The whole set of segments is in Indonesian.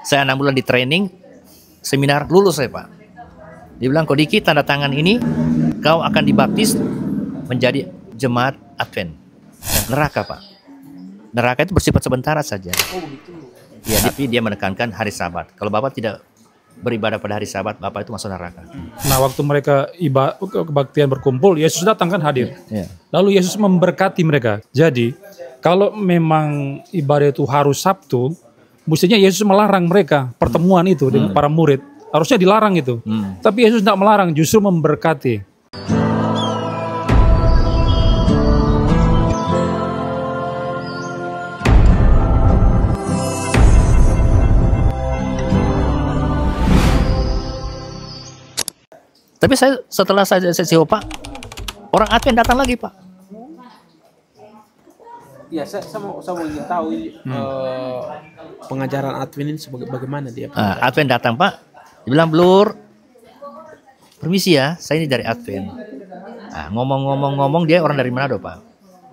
Saya 6 bulan di training, seminar, lulus saya Pak. Dia bilang, kau Diki tanda tangan ini, kau akan dibaptis menjadi jemaat Advent. Neraka Pak. Neraka itu bersifat sementara saja. Oh begitu. Ya, tapi dia menekankan hari Sabat. Kalau Bapak tidak beribadah pada hari Sabat, Bapak itu masuk neraka. Nah, waktu mereka kebaktian berkumpul, Yesus datang kan hadir. Ya. Lalu Yesus memberkati mereka. Jadi, kalau memang ibadah itu harus Sabtu, mestinya Yesus melarang mereka pertemuan itu dengan para murid. Harusnya dilarang itu. Tapi Yesus tidak melarang, justru memberkati. Tapi setelah saya sesi Pak, orang Advent datang lagi Pak. Ya, saya mau ingin tahu pengajaran Advent ini bagaimana dia. Advent datang Pak, dia bilang, Blur, permisi ya, saya ini dari Advent. Ngomong-ngomong dia orang dari Manado Pak.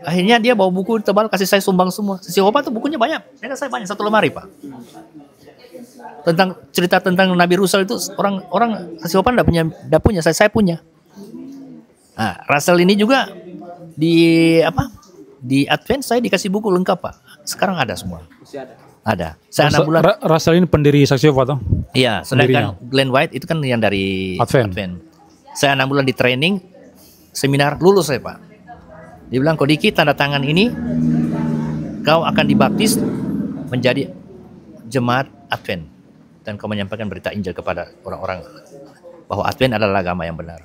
Akhirnya dia bawa buku tebal kasih saya sumbang semua. Sesi Pak tuh bukunya banyak, saya banyak, 1 lemari Pak. Tentang cerita tentang Nabi Russell itu orang Sesi Opan enggak punya, saya punya. Nah, Russell ini juga di Advent saya dikasih buku lengkap Pak. Sekarang ada semua. Masih ada. Ada. Saya 6 bulan. Russell ini pendiri Saksi Yehova toh? Iya, sedangkan Glenn White itu kan yang dari Advent. Saya 6 bulan di training, seminar, lulus saya Pak. Dia bilang, kau Diki tanda tangan ini, kau akan dibaptis menjadi jemaat Advent. Dan kau menyampaikan berita Injil kepada orang-orang bahwa Advent adalah agama yang benar.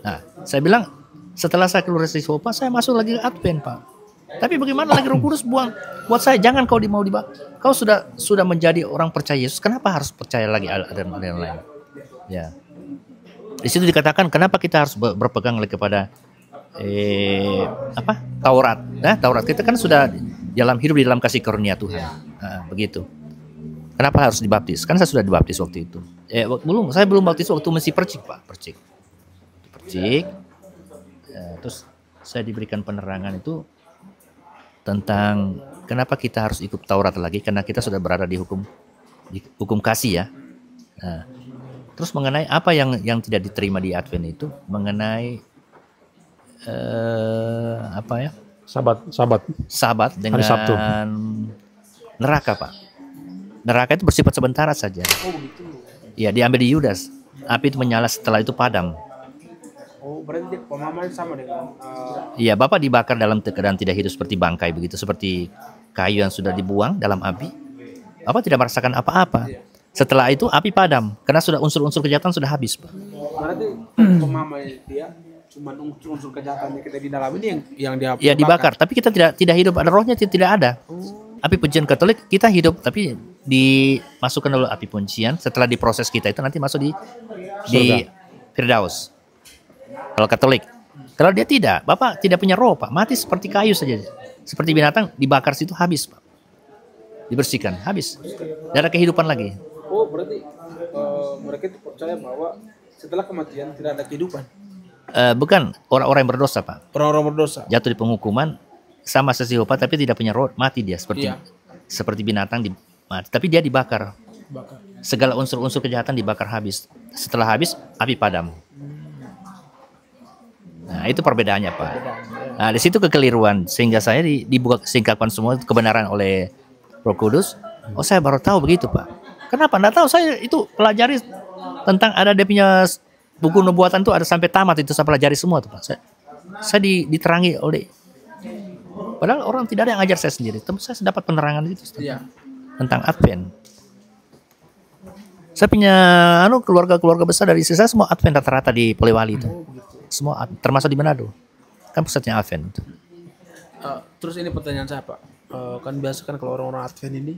Nah, saya bilang, setelah saya keluar dari Sesi Opa, saya masuk lagi ke Advent Pak. Tapi bagaimana lagi Roh Kudus buat saya, jangan kau kau sudah menjadi orang percaya Yesus, kenapa harus percaya lagi ada yang lain? Ya. Di situ dikatakan kenapa kita harus berpegang lagi kepada Taurat. Nah, Taurat kita kan sudah hidup di dalam kasih karunia Tuhan. Nah, begitu. Kenapa harus dibaptis? Kan saya sudah dibaptis waktu itu. Saya belum baptis waktu masih percik Pak, percik. Terus saya diberikan penerangan itu tentang kenapa kita harus ikut Taurat lagi, karena kita sudah berada di hukum kasih ya. Nah, terus mengenai apa yang tidak diterima di Advent itu, mengenai Sabat dengan Sabtu. Neraka Pak. Neraka itu bersifat sementara saja. Oh begitu. Ya, diambil di Yudas. Api itu menyala, setelah itu padam. Oh, berarti pemahaman sama dengan Iya, Bapak dibakar dalam keadaan tidak hidup seperti bangkai begitu, seperti kayu yang sudah dibuang dalam api. Bapak tidak merasakan apa-apa. Setelah itu api padam karena sudah unsur-unsur kejahatan sudah habis, Pak. berarti pemahaman dia cuma unsur kejahatan yang kita di dalam ini yang dia Ya, dibakar, tapi kita tidak hidup, ada rohnya tidak ada. Api pujian Katolik kita hidup, tapi dimasukkan oleh api pujian. Setelah diproses kita itu nanti masuk di Firdaus. Kalau Katolik, kalau dia tidak, Bapak tidak punya roh Pak, mati seperti kayu saja, seperti binatang, dibakar situ habis Pak, dibersihkan habis, tidak ada kehidupan lagi. Oh berarti mereka itu percaya bahwa setelah kematian tidak ada kehidupan. Bukan, orang-orang yang berdosa Pak, Orang-orang berdosa. jatuh di penghukuman sama Sesi Opa, tapi tidak punya roh, mati dia seperti binatang mati, tapi dia dibakar. Segala unsur-unsur kejahatan dibakar habis. Setelah habis, api padam. Nah, itu perbedaannya Pak. Nah, di situ kekeliruan, sehingga saya dibuka singkapan semua kebenaran oleh Roh Kudus. Oh, saya baru tahu begitu Pak. Kenapa? Nggak tahu, saya itu pelajari tentang ada dia punya buku nubuatan itu ada sampai tamat, itu saya pelajari semua tuh Pak. Saya diterangi oleh, padahal orang tidak ada yang ngajar saya sendiri, tapi saya dapat penerangan itu tentang Advent. Saya punya keluarga besar dari istri saya, semua Advent rata-rata di Polewali itu. Semua termasuk di Manado. Kan pusatnya Advent itu. Terus ini pertanyaan saya Pak. Kan biasa kan kalau orang-orang Advent ini,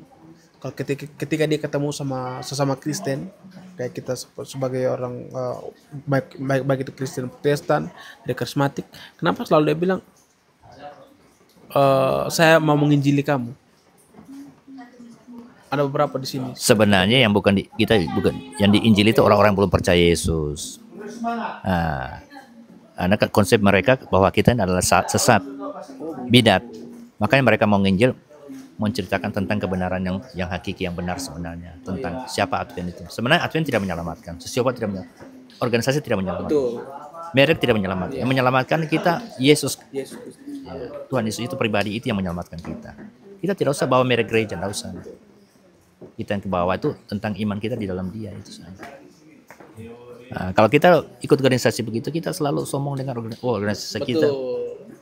kalau ketika dia ketemu sama sesama Kristen, kayak kita sebagai orang baik itu Kristen Protestan, dari karismatik, kenapa selalu dia bilang saya mau menginjili kamu? Ada beberapa di sini. Sebenarnya yang bukan yang diinjili itu orang-orang belum percaya Yesus. Karena konsep mereka bahwa kita ini adalah sesat, bidat. Makanya mereka mau nginjil menceritakan tentang kebenaran yang hakiki, yang benar sebenarnya tentang siapa Advent itu. Sebenarnya Advent tidak menyelamatkan, sosiopat tidak menyelamatkan, organisasi tidak menyelamatkan, Betul. merek tidak menyelamatkan. Yang menyelamatkan kita Yesus. Yesus Kristus. Tuhan Yesus itu pribadi, itu yang menyelamatkan kita. Kita tidak usah bawa merek gereja, tidak usah. Kita yang ke bawah itu tentang iman kita di dalam Dia, itu saja. Nah, kalau kita ikut organisasi begitu, kita selalu sombong dengan organisasi kita.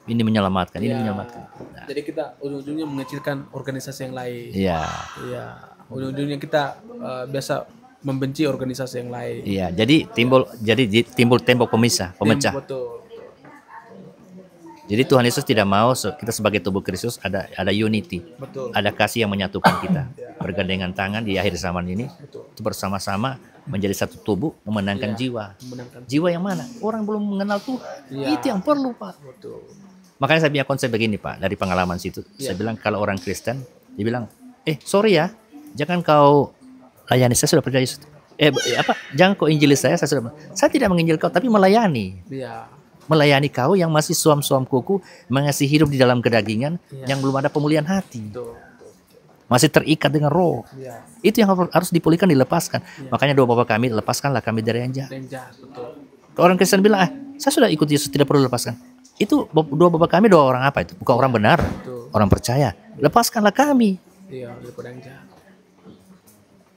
Ini menyelamatkan, ini menyelamatkan. Nah, Jadi kita ujung-ujungnya mengecilkan organisasi yang lain. iya. Iya. Ujung-ujungnya kita biasa membenci organisasi yang lain. Iya, jadi timbul tembok pemecah. Betul. Jadi Tuhan Yesus tidak mau kita sebagai tubuh Kristus ada unity. Betul. Ada kasih yang menyatukan kita. Bergandengan tangan di akhir zaman ini itu bersama-sama menjadi satu tubuh memenangkan jiwa. Jiwa yang mana? Orang belum mengenal Tuhan. Itu yang perlu, Pak. Betul. Makanya saya punya konsep begini, Pak, dari pengalaman situ. Saya bilang kalau orang Kristen, dia bilang, sorry ya, jangan kau layani, saya sudah percaya Yesus. Jangan kau injili saya sudah. Saya tidak menginjil kau, tapi melayani. Iya. Melayani kau yang masih suam-suam kuku, masih hidup di dalam kedagingan, yang belum ada pemulihan hati. Betul. Masih terikat dengan roh. Iya. Itu yang harus dipulihkan, dilepaskan. Makanya doa Bapa kami, lepaskanlah kami dari yang jahat. Betul. Orang Kristen bilang, saya sudah ikut Yesus, tidak perlu lepaskan. Itu doa Bapa kami, doa orang apa itu? Bukan orang benar, orang percaya. Lepaskanlah kami. Iya, daripada yang jahat.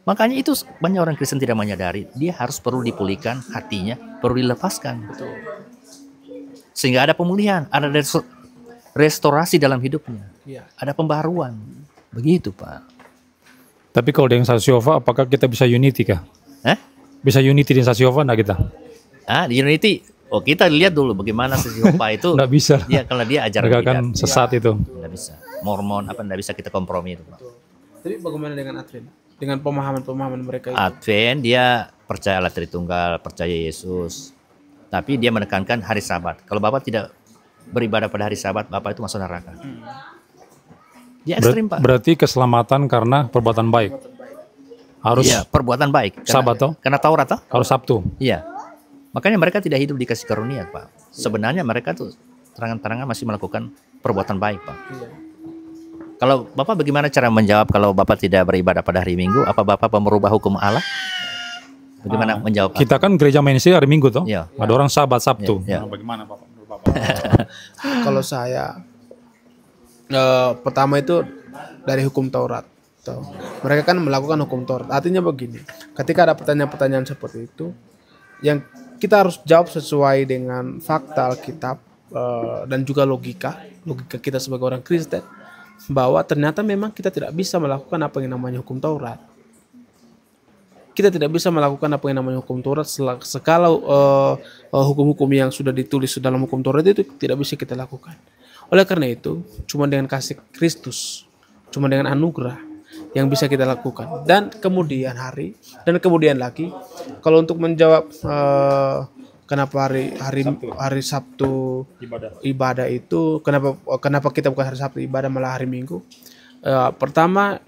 Makanya itu banyak orang Kristen tidak menyadari, dia harus perlu dipulihkan hatinya, perlu dilepaskan. Betul. Sehingga ada pemulihan, ada restorasi dalam hidupnya. Iya. Ada pembaharuan. Begitu, Pak. Tapi kalau dengan Sasiova, apakah kita bisa unity kah? Bisa unity dengan Sasiova enggak kita? Di unity, kita lihat dulu bagaimana Sasiova itu. Enggak bisa. Dia kalau dia ajaran mereka kan sesat itu. Enggak bisa. Mormon enggak bisa kita kompromi itu, Pak. Tapi bagaimana dengan Advent? Dengan pemahaman mereka itu? Advent dia percaya Allah Tritunggal, percaya Yesus. Tapi dia menekankan hari Sabat. Kalau Bapak tidak beribadah pada hari Sabat, Bapak itu masuk neraka. Dia ekstrim, Pak. Berarti keselamatan karena perbuatan baik. Harus perbuatan baik. Sabat toh? Karena Taurat toh? Kalau Sabtu. Iya. Makanya mereka tidak hidup di kasih karunia, Pak. Sebenarnya mereka tuh terang-terangan masih melakukan perbuatan baik, Pak. Iya. Kalau Bapak bagaimana cara menjawab kalau Bapak tidak beribadah pada hari Minggu? Apa Bapak merubah hukum Allah? Bagaimana menjawab? Kita kan gereja mainstream hari Minggu toh. Iya. Ada orang Sabat Sabtu. Iya. Bagaimana Bapak? Kalau saya pertama itu dari hukum Taurat. Mereka kan melakukan hukum Taurat. Artinya begini, ketika ada pertanyaan-pertanyaan seperti itu, yang kita harus jawab sesuai dengan fakta Alkitab dan juga logika kita sebagai orang Kristen, bahwa ternyata memang kita tidak bisa melakukan apa yang namanya hukum Taurat. Kita tidak bisa melakukan apa yang namanya hukum Taurat sekalau hukum-hukum yang sudah ditulis dalam hukum Taurat itu tidak bisa kita lakukan. Oleh karena itu, cuma dengan kasih Kristus, cuma dengan anugerah yang bisa kita lakukan. Dan kemudian lagi, kalau untuk menjawab kenapa hari Sabtu ibadah itu, kenapa kita bukan hari Sabtu ibadah malah hari Minggu? Pertama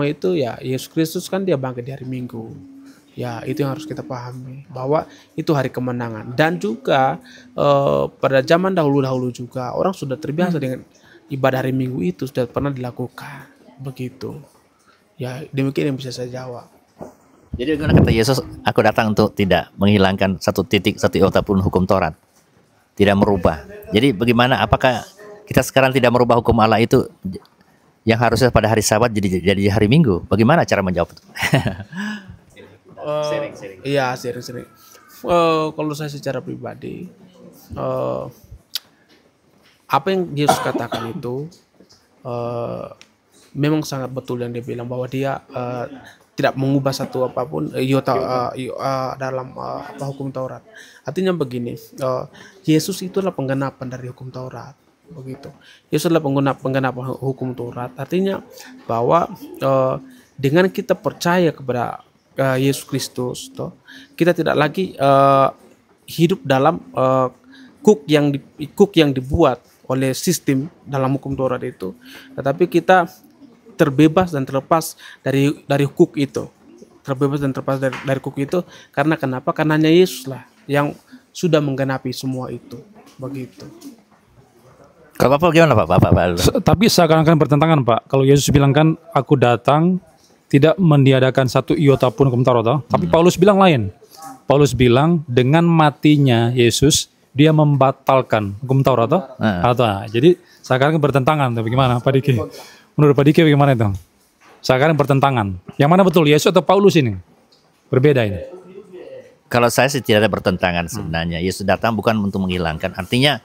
itu ya Yesus Kristus kan dia bangkit di hari Minggu. Ya itu yang harus kita pahami, bahwa itu hari kemenangan. Dan juga pada zaman dahulu juga orang sudah terbiasa dengan ibadah hari Minggu itu, sudah pernah dilakukan. Begitu. Ya demikian yang bisa saya jawab. Jadi bagaimana kata Yesus, aku datang untuk tidak menghilangkan satu iota pun hukum Taurat. Tidak merubah. Jadi bagaimana, apakah kita sekarang tidak merubah hukum Allah itu yang harusnya pada hari Sabat jadi hari Minggu? Bagaimana cara menjawab itu? Sering. Iya, sering. Kalau saya secara pribadi, apa yang Yesus katakan itu memang sangat betul yang dia bilang, bahwa dia tidak mengubah satu apapun dalam hukum Taurat. Artinya begini, Yesus itu adalah penggenapan dari hukum Taurat. Begitu. Yesus adalah penggenapan hukum Taurat. Artinya bahwa dengan kita percaya kepada Yesus Kristus, kita tidak lagi hidup dalam kuk yang dibuat oleh sistem dalam hukum Taurat itu, tetapi kita terbebas dan terlepas dari kuk itu, dari kuk itu. Karena kenapa? Karenanya Yesus lah yang sudah menggenapi semua itu. Begitu. Kalau Bapak gimana Pak? Bapak. Tapi seakan-akan bertentangan Pak. Kalau Yesus bilang kan, aku datang tidak meniadakan satu iota pun hukum Taurat, toh. Tapi Paulus bilang lain. Paulus bilang dengan matinya Yesus dia membatalkan hukum Taurat, toh. Jadi seakan-akan bertentangan. Tapi gimana Pak Diki? Menurut Pak Diki bagaimana itu? Seakan-akan bertentangan. Yang mana betul, Yesus atau Paulus ini? Berbeda ini. Kalau saya sih tidak ada bertentangan sebenarnya. Yesus datang bukan untuk menghilangkan. Artinya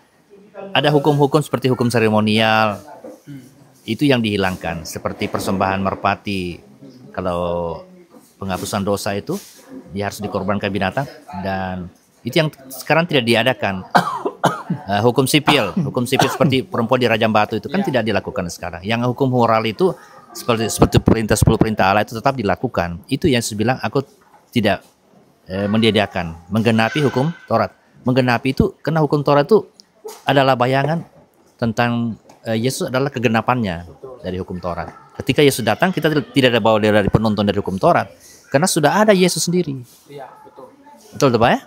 ada hukum-hukum seperti hukum seremonial itu yang dihilangkan, seperti persembahan merpati. Kalau penghapusan dosa itu dia harus dikorbankan binatang, dan itu yang sekarang tidak diadakan. Hukum sipil seperti perempuan di Rajam Batu itu kan tidak dilakukan sekarang. Yang hukum moral itu seperti perintah 10 perintah Allah itu tetap dilakukan. Itu yang saya bilang aku tidak meniadakan, menggenapi hukum Taurat. Menggenapi itu karena hukum Taurat itu adalah bayangan tentang Yesus adalah kegenapannya dari hukum Taurat. Ketika Yesus datang, kita tidak ada bawa dari penonton dari hukum Taurat, karena sudah ada Yesus sendiri. Iya, betul. Betul Pak ya?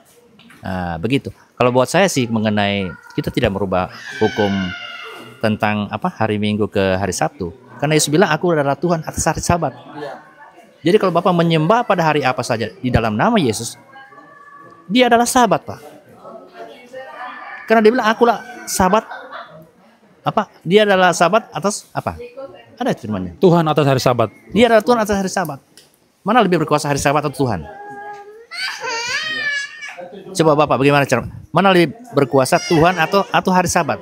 Nah, begitu. Kalau buat saya sih mengenai kita tidak merubah hukum tentang hari Minggu ke hari Sabtu, karena Yesus bilang aku adalah Tuhan atas hari Sabat. Jadi kalau Bapak menyembah pada hari apa saja di dalam nama Yesus, dia adalah Sabat Pak. Karena dia bilang akulah Sabat dia adalah Sabat atas apa? Ada firman-Nya. Tuhan atas hari Sabat. Dia adalah Tuhan atas hari Sabat. Mana lebih berkuasa hari Sabat atau Tuhan? Coba Bapak bagaimana cara? Mana lebih berkuasa Tuhan atau hari Sabat?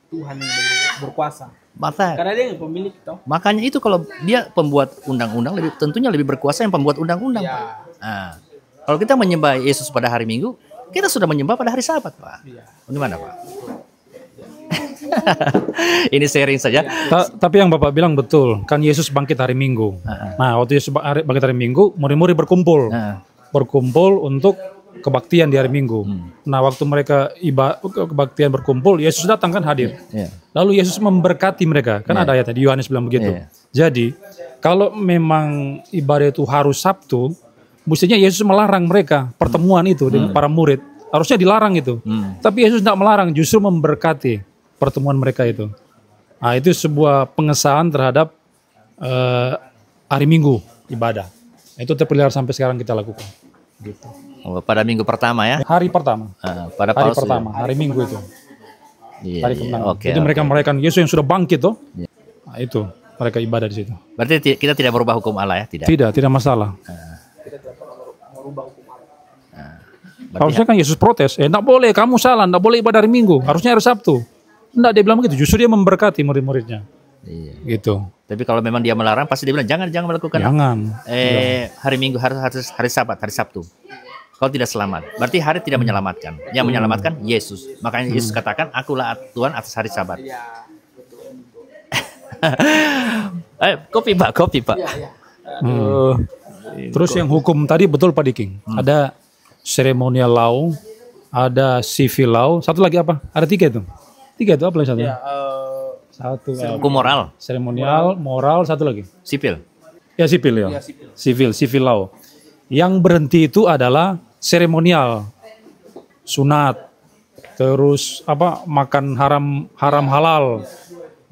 Tuhan yang berkuasa. Karena dia yang pemilik toh. Makanya itu kalau dia pembuat undang-undang tentunya lebih berkuasa yang pembuat undang-undang. Ya. Nah, kalau kita menyembah Yesus pada hari Minggu, kita sudah menyembah pada hari Sabat, Pak. Ya. Gimana, Pak? Ini sharing saja. Tapi yang Bapak bilang betul, kan Yesus bangkit hari Minggu. Nah, waktu Yesus bangkit hari Minggu, murid-murid berkumpul. Berkumpul untuk kebaktian di hari Minggu. Nah, waktu mereka kebaktian berkumpul, Yesus datang kan hadir. Lalu Yesus memberkati mereka. Kan ada ayat di Yohanes bilang begitu. Jadi, kalau memang ibadah itu harus Sabtu, mestinya Yesus melarang mereka pertemuan itu dengan para murid. Harusnya dilarang itu. Tapi Yesus tidak melarang, justru memberkati pertemuan mereka itu. Nah, itu sebuah pengesahan terhadap hari Minggu ibadah. Itu terpelihara sampai sekarang kita lakukan. Gitu. Pada minggu pertama ya? Hari pertama. Pada hari pertama, hari Minggu itu. Hari kemenangan. Okay, itu mereka merayakan Yesus yang sudah bangkit toh. Nah, itu mereka ibadah di situ. Berarti kita tidak merubah hukum Allah ya? Tidak masalah. Harusnya kan Yesus protes, enggak boleh, kamu salah, enggak boleh ibadah hari Minggu, harusnya hari Sabtu. Enggak, dia bilang begitu, justru dia memberkati murid-muridnya. Gitu. Tapi kalau memang dia melarang, pasti dia bilang jangan melakukan. Jangan. Hari Minggu harus hari Sabat, hari Sabtu. Kalau tidak selamat, berarti hari tidak menyelamatkan. Yang menyelamatkan Yesus. Makanya Yesus katakan, akulah Tuhan atas hari Sabat. Kopi Pak. Terus yang hukum tadi betul Pak Diking. Ada ceremonial law, ada civil law, satu lagi apa? Ada 3 itu. 3 itu apa lagi satu? Satu hukum moral, seremonial, moral, satu lagi. Sipil. Ya sipil ya. Civil law. Yang berhenti itu adalah seremonial, sunat, terus makan haram halal,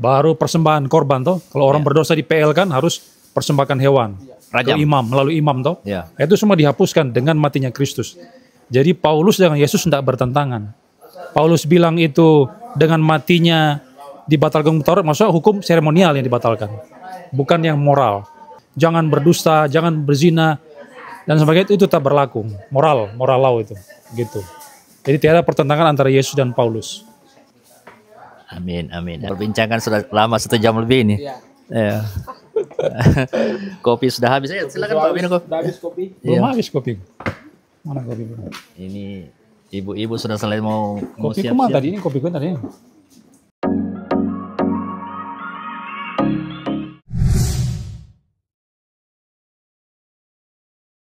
baru persembahan korban toh. Kalau orang berdosa di PL kan harus persembahkan hewan ke imam, melalui imam toh. Itu semua dihapuskan dengan matinya Kristus. Jadi Paulus dengan Yesus tidak bertentangan. Paulus bilang itu dengan matinya dibatalkan hukum Taurat, maksudnya hukum seremonial yang dibatalkan, bukan yang moral. Jangan berdusta, jangan berzina dan sebagainya, itu tetap berlaku. Moral law itu, gitu. Jadi tiada pertentangan antara Yesus dan Paulus. Amin. Perbincangan sudah lama 1 jam lebih ini. Ya. Kopi sudah habis. Silakan Pak minum kopi. Sudah habis kopi? Belum habis kopi. Mana kopi? Ini ibu-ibu sudah selesai mau kopi kemana tadi? Ini kopi tadi.